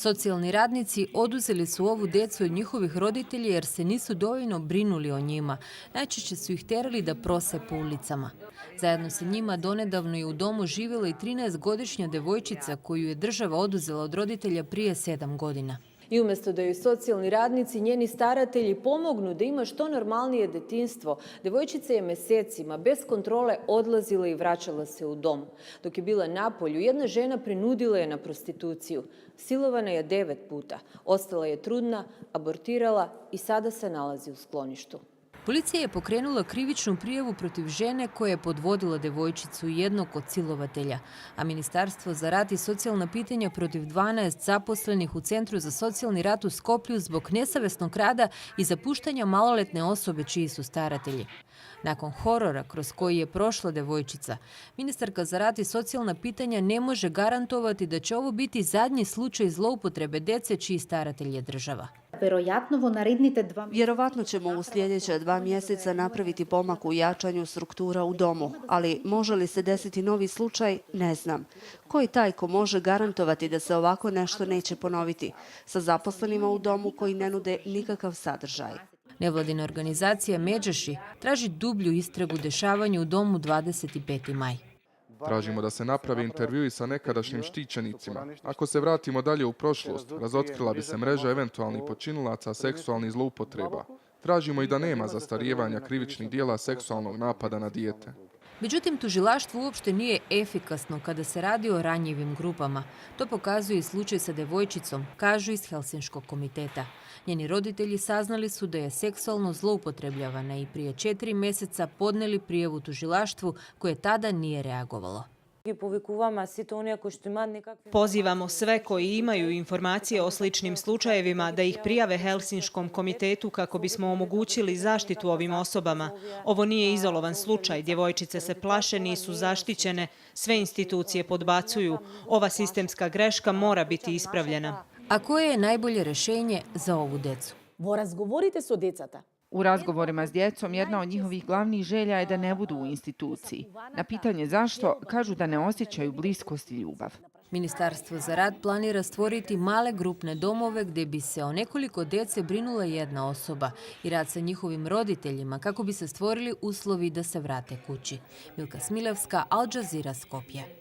Socijalni radnici oduzeli su ovu djecu od njihovih roditelja jer se nisu dovoljno brinuli o njima. Najčešće su ih terali da prose po ulicama. Zajedno sa njima donedavno je u domu živjela i 13-godišnja devojčica koju je država oduzela od roditelja prije 7 godina. I umjesto da joj socijalni radnici, njeni staratelji pomognu da ima što normalnije djetinjstvo, devojčica je mjesecima bez kontrole odlazila i vraćala se u dom. Dok je bila na polju, jedna žena prinudila je na prostituciju. Silovana je 9 puta. Ostala je trudna, abortirala i sada se nalazi u skloništu. Policija je pokrenula krivičnu prijavu protiv žene koja je podvodila devojčicu i jednog od silovatelja, a Ministarstvo za rad i socijalna pitanja protiv 12 zaposlenih u Centru za socijalni rad u Skoplju zbog nesavesnog rada i zapuštanja maloletne osobe čiji su staratelji. Nakon horora kroz koji je prošla devojčica, ministarka za rad i socijalna pitanja ne može garantovati da će ovo biti zadnji slučaj zloupotrebe djece čiji staratelj je država. Vjerovatno ćemo u sljedeća 2 mjeseca napraviti pomak u jačanju struktura u domu, ali može li se desiti novi slučaj, ne znam. Ko je taj ko može garantovati da se ovako nešto neće ponoviti sa zaposlenima u domu koji ne nude nikakav sadržaj? Nevladina organizacija Međaši traži dublju istragu dešavanja u domu 25. maj. Tražimo da se napravi intervjui sa nekadašnjim štićenicima. Ako se vratimo dalje u prošlost, razotkrila bi se mreža eventualnih počinilaca seksualnih zloupotreba. Tražimo i da nema zastarijevanja krivičnih dijela seksualnog napada na dijete. Međutim, tužilaštvo uopšte nije efikasno kada se radi o ranjivim grupama. To pokazuje i slučaj sa devojčicom, kažu iz Helsinškog komiteta. Njeni roditelji saznali su da je seksualno zloupotrebljavana i prije 4 mjeseca podneli prijavu tužilaštvu koje tada nije reagovalo. Pozivamo sve koji imaju informacije o sličnim slučajevima da ih prijave Helsinškom komitetu kako bismo omogućili zaštitu ovim osobama. Ovo nije izolovan slučaj, djevojčice se plaše, nisu zaštićene, sve institucije podbacuju. Ova sistemska greška mora biti ispravljena. A koje je najbolje rješenje za ovu djecu? U razgovorima s djecom jedna od njihovih glavnih želja je da ne budu u instituciji. Na pitanje zašto, kažu da ne osjećaju bliskost i ljubav. Ministarstvo za rad planira stvoriti male grupne domove gdje bi se o nekoliko djece brinula jedna osoba i rad sa njihovim roditeljima kako bi se stvorili uslovi da se vrate kući. Milka Smilevska, Al Jazeera, Skopje.